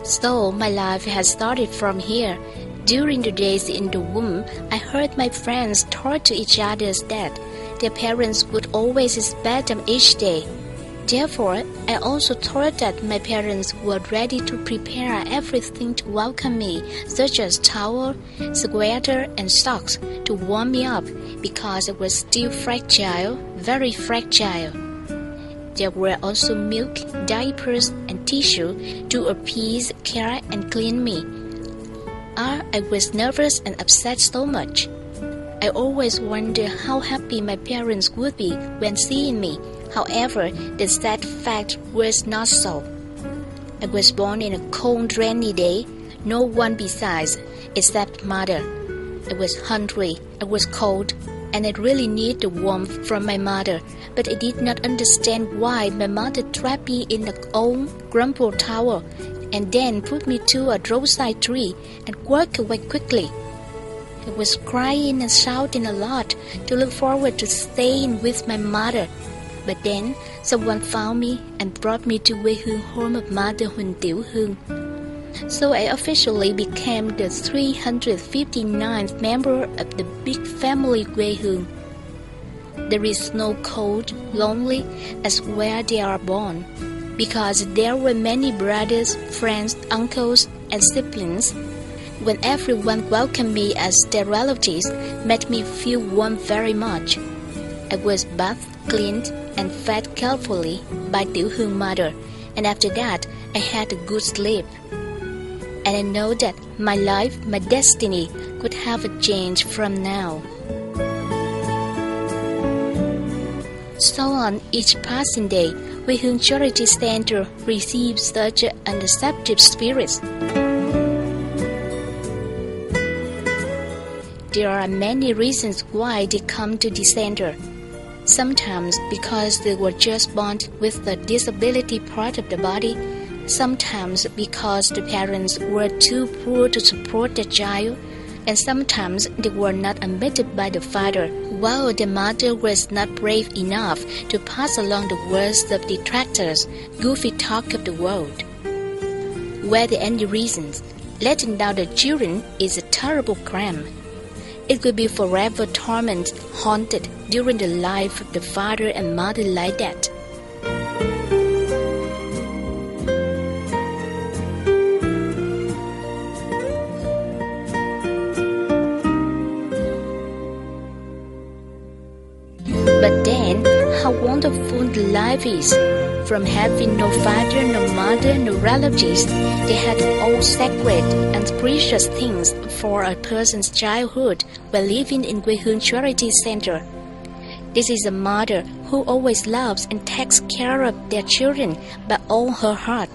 So my life has started from here. During the days in the womb, I heard my friends talk to each other that their parents would always expect them each day. Therefore, I also thought that my parents were ready to prepare everything to welcome me, such as towel, sweater, and socks to warm me up, because I was still fragile, very fragile. There were also milk, diapers, and tissue to appease, care, and clean me. I was nervous and upset so much. I always wondered how happy my parents would be when seeing me. However, the sad fact was not so. I was born in a cold, rainy day, no one besides, except mother. I was hungry, I was cold, and I really needed the warmth from my mother, but I did not understand why my mother trapped me in an old, crumpled tower, and then put me to a roadside tree and walked away quickly. I was crying and shouting a lot to look forward to staying with my mother. But then someone found me and brought me to quê hương home of Mother Huynh Tieu Huong. So I officially became the 359th member of the big family quê hương. There is no cold, lonely as where they are born, because there were many brothers, friends, uncles, and siblings. When everyone welcomed me as their relatives, made me feel warm very much. I was bathed, cleaned, and fed carefully by Tieu Huong mother, and after that I had a good sleep. And I know that my life, my destiny, could have a change from now. So on each passing day, quê hương Charity Center receives such unaccepted spirits. There are many reasons why they come to the center. Sometimes because they were just born with the disability part of the body, sometimes because the parents were too poor to support their child, and sometimes they were not admitted by the father, while the mother was not brave enough to pass along the words of detractors, goofy talk of the world. Were there any reasons? Letting down the children is a terrible crime. It will be forever torment, haunted during the life of the father and mother like that. But then, how wonderful the life is! From having no father, no mother, no relatives, they had all sacred and precious things for a person's childhood while living in quê hương Charity Center. This is a mother who always loves and takes care of their children by all her heart.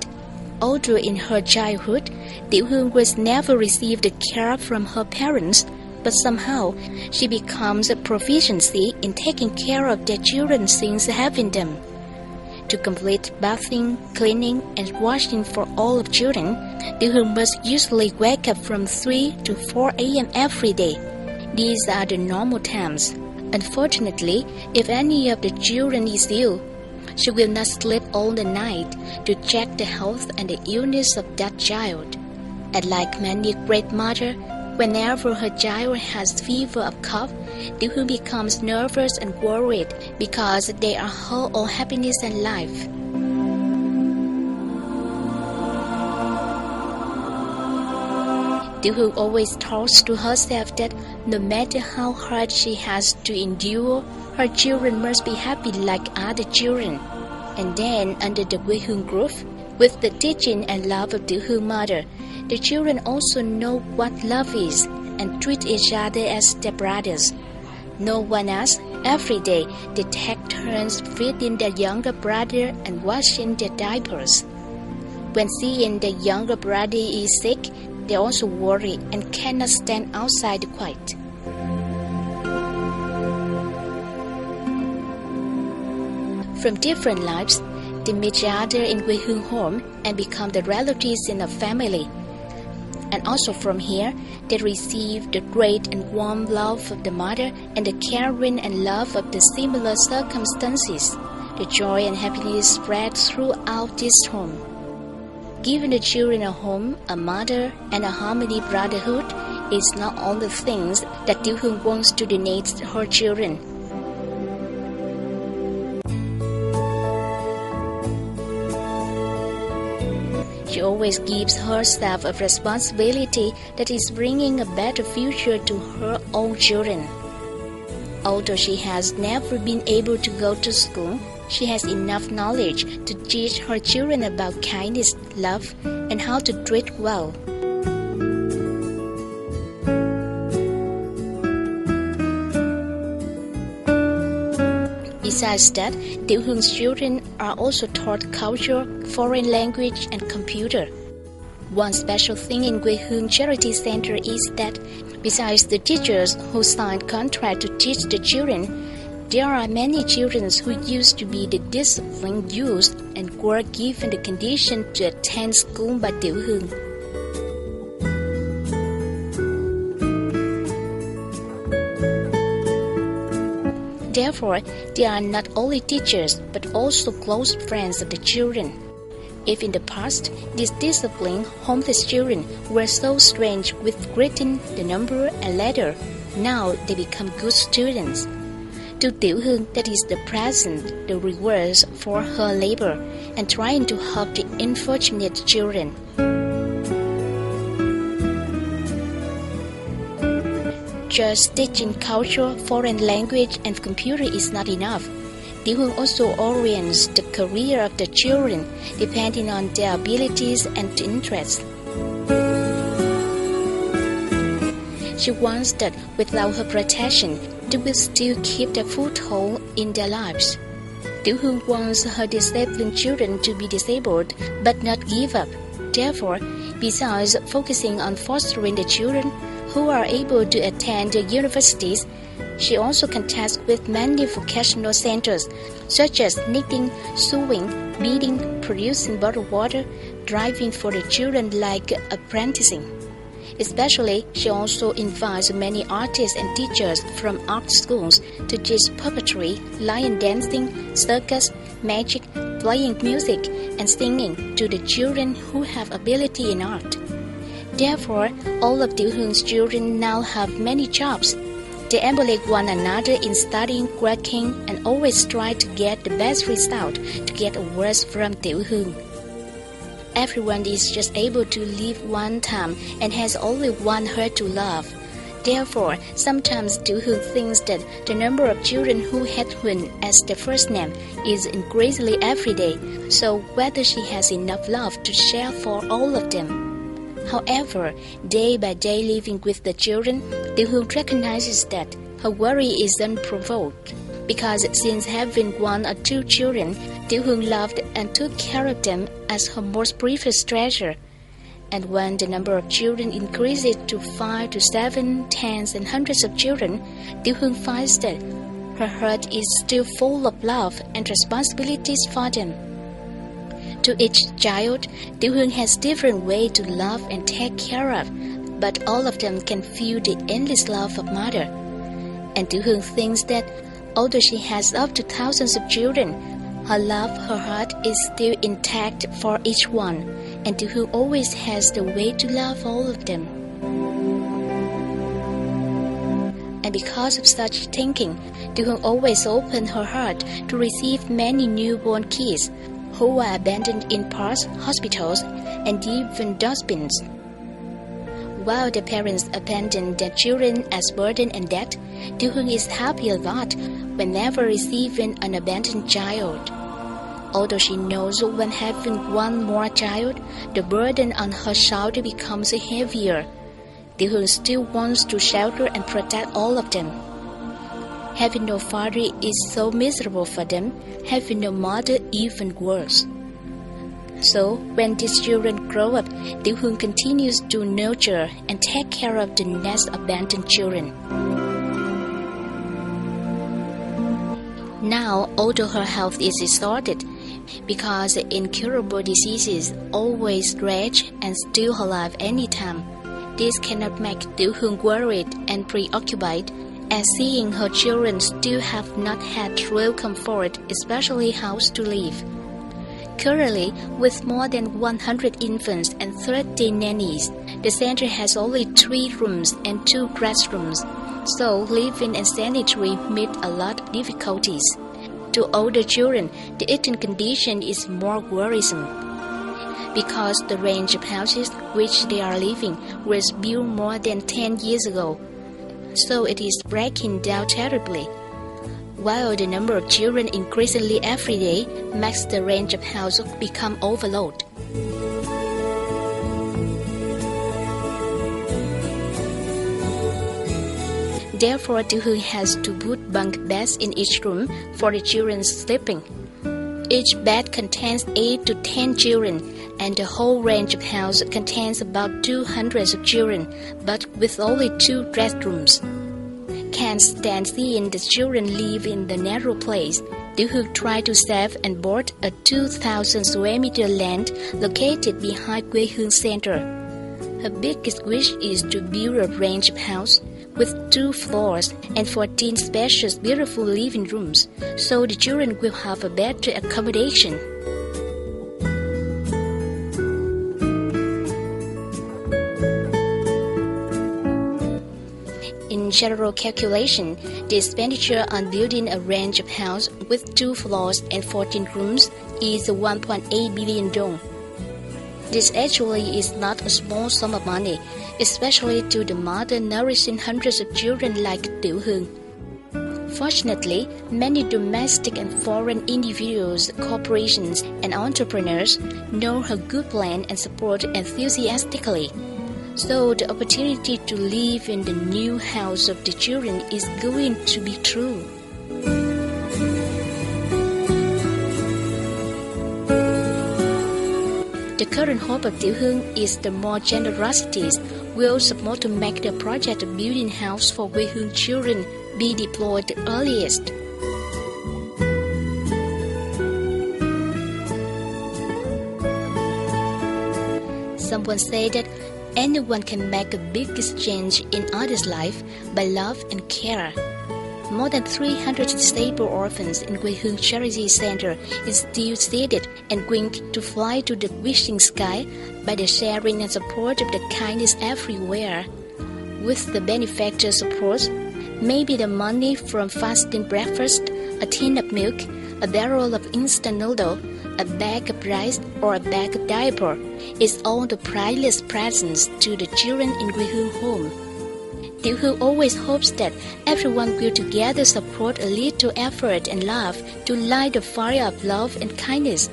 Although in her childhood, Tieu Huong was never received the care from her parents, but somehow she becomes a proficiency in taking care of their children since having them. To complete bathing, cleaning, and washing for all of children, Tieu Huong must usually wake up from 3 to 4 a.m. every day. These are the normal times. Unfortunately, if any of the children is ill, she will not sleep all the night to check the health and the illness of that child. And like many great mothers, whenever her child has fever or cough, Tieu Huong becomes nervous and worried because they are her all happiness and life. Tieu Huong always talks to herself that no matter how hard she has to endure, her children must be happy like other children. And then, under the quê hương roof, with the teaching and love of Tieu Huong mother, the children also know what love is and treat each other as their brothers. No one else, every day they take turns feeding their younger brother and washing their diapers. When seeing the younger brother is sick, they also worry and cannot stand outside quiet. From different lives, they meet each other in quê hương home and become the relatives in a family. And also from here, they receive the great and warm love of the mother and the caring and love of the similar circumstances. The joy and happiness spread throughout this home. Giving the children a home, a mother, and a harmony brotherhood is not all the things that Tieu Huong wants to donate to her children. She always gives herself a responsibility that is bringing a better future to her own children. Although she has never been able to go to school, she has enough knowledge to teach her children about kindness, love, and how to treat well. Besides that, Tieu Huong's children are also taught culture, foreign language, and computer. One special thing in Quê Hương Charity Center is that, besides the teachers who signed contract to teach the children, there are many children who used to be the disciplined youth and were given the condition to attend school by Tieu Huong. Therefore, they are not only teachers but also close friends of the children. If in the past, these disciplined, homeless children were so strange with greeting, the number, and letter, now they become good students. To Tieu Huong, that is the present, the rewards for her labor, and trying to help the unfortunate children. Just teaching culture, foreign language, and computer is not enough. Tieu Huong also orients the career of the children depending on their abilities and interests. She wants that without her protection, they will still keep their foothold in their lives. Tieu Huong wants her disabled children to be disabled but not give up. Therefore, besides focusing on fostering the children who are able to attend the universities, she also contacts with many vocational centers such as knitting, sewing, beading, producing bottled water, driving for the children like apprenticing. Especially, she also invites many artists and teachers from art schools to teach puppetry, lion dancing, circus, magic, playing music, and singing to the children who have ability in art. Therefore, all of Tieu Huong's children now have many jobs. They emulate one another in studying, working, and always try to get the best result to get awards from Tieu Huong. Everyone is just able to live one time and has only one heart to love. Therefore, sometimes Tieu Huong thinks that the number of children who had Huynh as their first name is increasingly every day, so whether she has enough love to share for all of them. However, day by day living with the children, Tieu Huong recognizes that her worry is unprovoked, because since having one or two children, Tieu Huong loved and took care of them as her most precious treasure. And when the number of children increases to 5 to 7, tens and hundreds of children, Tieu Huong finds that her heart is still full of love and responsibilities for them. To each child, Tieu Huong has different ways to love and take care of, but all of them can feel the endless love of mother. And Tieu Huong thinks that although she has up to thousands of children, her love, her heart is still intact for each one, and Tieu Huong always has the way to love all of them. And because of such thinking, Tieu Huong always opens her heart to receive many newborn kids who are abandoned in parks, hospitals, and even dustbins. While the parents abandon their children as burden and debt, Tieu Huong is happy a lot whenever receiving an abandoned child. Although she knows when having one more child, the burden on her shoulder becomes heavier, Tieu Huong still wants to shelter and protect all of them. Having no father is so miserable for them, having no mother even worse. So, when these children grow up, Tieu Huong continues to nurture and take care of the next abandoned children. Now, although her health is distorted, because incurable diseases always rage and steal her life anytime, this cannot make Tieu Huong worried and preoccupied, as seeing her children still have not had real comfort, especially house to live. Currently, with more than 100 infants and 30 nannies, the center has only 3 rooms and 2 classrooms, so living and sanitary meet a lot of difficulties. To older children, the eating condition is more worrisome, because the range of houses which they are living was built more than 10 years ago, so it is breaking down terribly. While the number of children increasingly every day makes the range of houses become overloaded. Therefore, Tieu Huong has to put bunk beds in each room for the children sleeping. Each bed contains 8 to 10 children, and the whole range of house contains about 200 of children, but with only 2 restrooms. Can't stand seeing the children live in the narrow place. Tieu Huong tried to save and bought a 2,000 square meter land located behind Quê Hương Center. Her biggest wish is to build a range of house with 2 floors and 14 spacious, beautiful living rooms, so the children will have a better accommodation. In general calculation, the expenditure on building a range of house with 2 floors and 14 rooms is 1.8 billion dong. This actually is not a small sum of money, especially to the mother nourishing hundreds of children like Tieu Huong. Fortunately, many domestic and foreign individuals, corporations, and entrepreneurs know her good plan and support enthusiastically. So the opportunity to live in the new house of the children is going to be true. The current hope of Tieu Huong is the more generosities will support to make the project of building house for Quê Hương children be deployed the earliest. Someone said that anyone can make a big exchange in others' life by love and care. More than 300 disabled orphans in Quê Hương Charity Center is still seated and going to fly to the wishing sky by the sharing and support of the kindness everywhere. With the benefactor support, maybe the money from fasting breakfast, a tin of milk, a barrel of instant noodle, a bag of rice, or a bag of diaper is all the priceless presents to the children in Quê Hương home. Tieu Huong always hopes that everyone will together support a little effort and love to light the fire of love and kindness.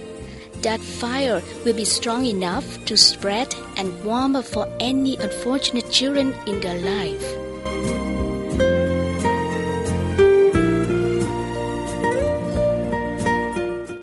That fire will be strong enough to spread and warm up for any unfortunate children in their life.